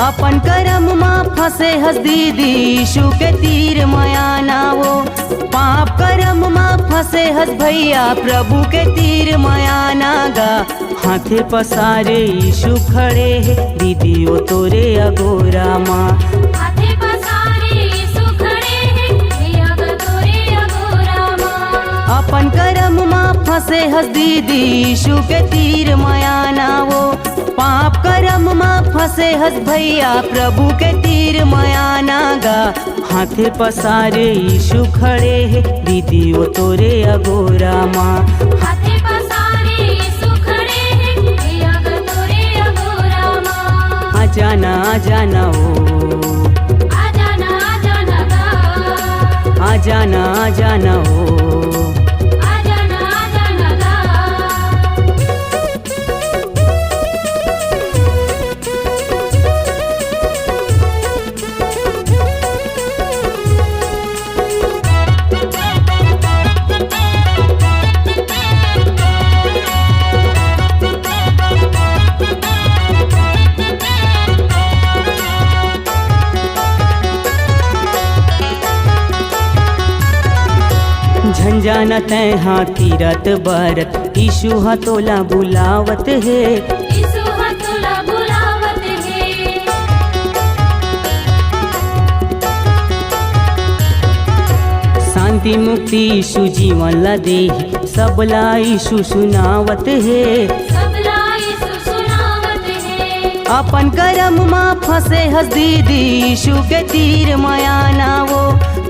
अपन कर्म माँ फंसे हस दीदी यीशु के तीर माया नावो। पाप कर्म माँ फंसे हस भैया प्रभु के तीर माया नागा। हाथे पसारे यीशु खड़े है दीदी ओ तोरे अगोरा माँ। हाथे पसारे यीशु खड़े हैं भैया तोरे अगोरा माँ। अपन कर्म माँ फंसे हस दीदी यीशु के तीर माया नावो। पाप कर्म माँ फंसे हस भैया प्रभु के तीर माया नागा। हाथे पसारे यीशु खड़े है दीदी ओ तोरे अगोरा माँ। हाथे पसारे यीशु खड़े हैं भैया तोरे अगोरा माँ। आजाना आजाना ओ आजाना आजाना गा। आजाना आजाना ओ आजाना आजाना गा। झंझाना तय हाँ तीरथ बरत यीशु हतोला बुलावत है। यीशु हतोला बुलावत है। शांति मुक्ति यीशु जीवन ला दे सबला यीशु सुनावत है। सबला यीशु सुनावत है। अपन कर्म माँ फंसे हस दीदी यीशु के तीर माया नावो।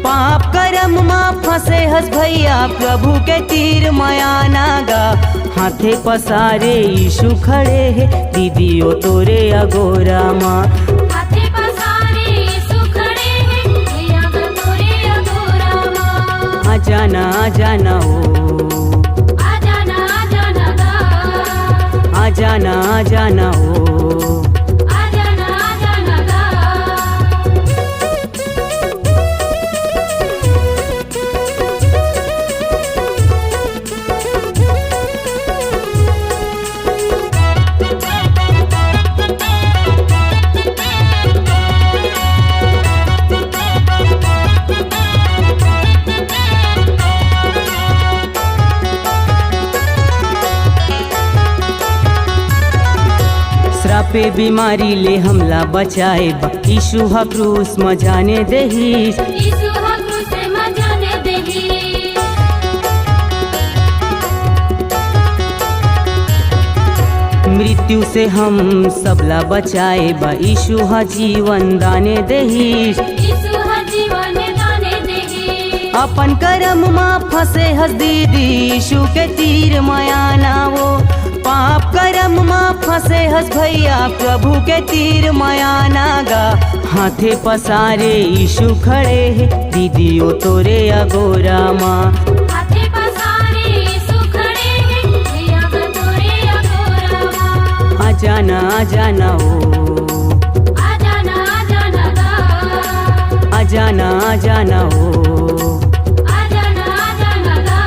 पाप कर्म माँ फंसे हस भैया प्रभु के तीर माया नागा। हाथे पसारे यीशु खड़े है दीदी ओ तोरे अगोरा माँ। हाथे पसारे यीशु खड़े हैं भैया तोरे अगोरा माँ। आजाना आजाना ओ आजाना आजाना गा। आजाना आजाना ओ आजाना आजाना गा। पे बीमारी ले हमला बचाए यीशु हा क्रूस म जाने देही। यीशु हा क्रूस म जाने देही। मृत्यु से हम सबला बचाए यीशु हा जीवन दाने देही। यीशु हा जीवन दाने देही। अपन कर्म माँ फंसे हस दीदी यीशु के तीर माया नावो। पाप कर्म माँ फंसे हस भैया प्रभु के तीर माया नागा। हाथे पसारे यीशु खड़े है दीदी ओ तोरे अगोरा माँ। हाथे पसारे यीशु खड़े हैं भैया तोरे अगोरा माँ। आजाना आजाना ओ आजाना आजाना गा। आजाना आजाना ओ आजाना आजाना गा।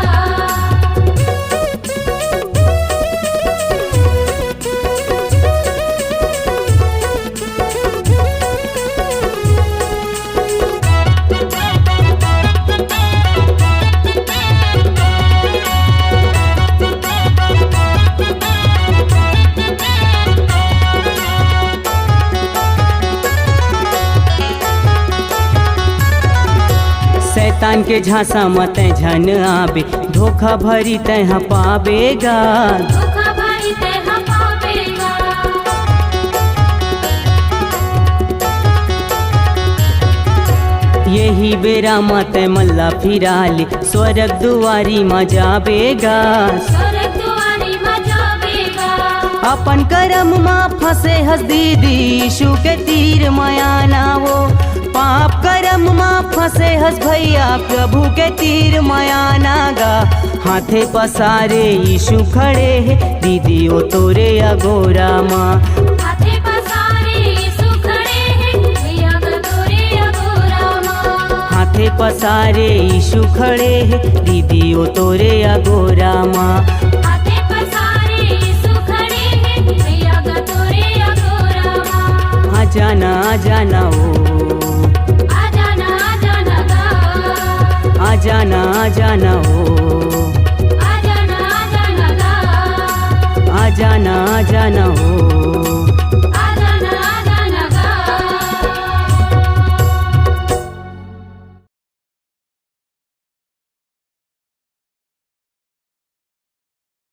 शैतान के झांसा मत झन आबे धोखा भरी तह पावेगा। धोखा भरी तह पावेगा। यही बेरा मत मल्ला फिराले स्वर्ग दुआरी म जावेगा। स्वर्ग दुआरी म जावेगा। अपन कर्म माँ फंसे हस दीदी यीशु के तीर माया नावो। पाप कर्म माँ फंसे हस भैया प्रभु के तीर माया नागा। हाथे पसारे यीशु खड़े है दीदी ओ तोरे अगोरा माँ। हाथे पसारे यीशु खड़े हैं भैया तोरे अगोरा माँ। हाथे पसारे यीशु खड़े है दीदी ओ तोरे अगोरा माँ। हाथे पसारे यीशु खड़े हैं भैया तोरे अगोरा माँ। आजाना आजाना ओ आजाना आजाना गा आजाना आजाना ओ आजाना आजाना गा आजाना आजाना ओ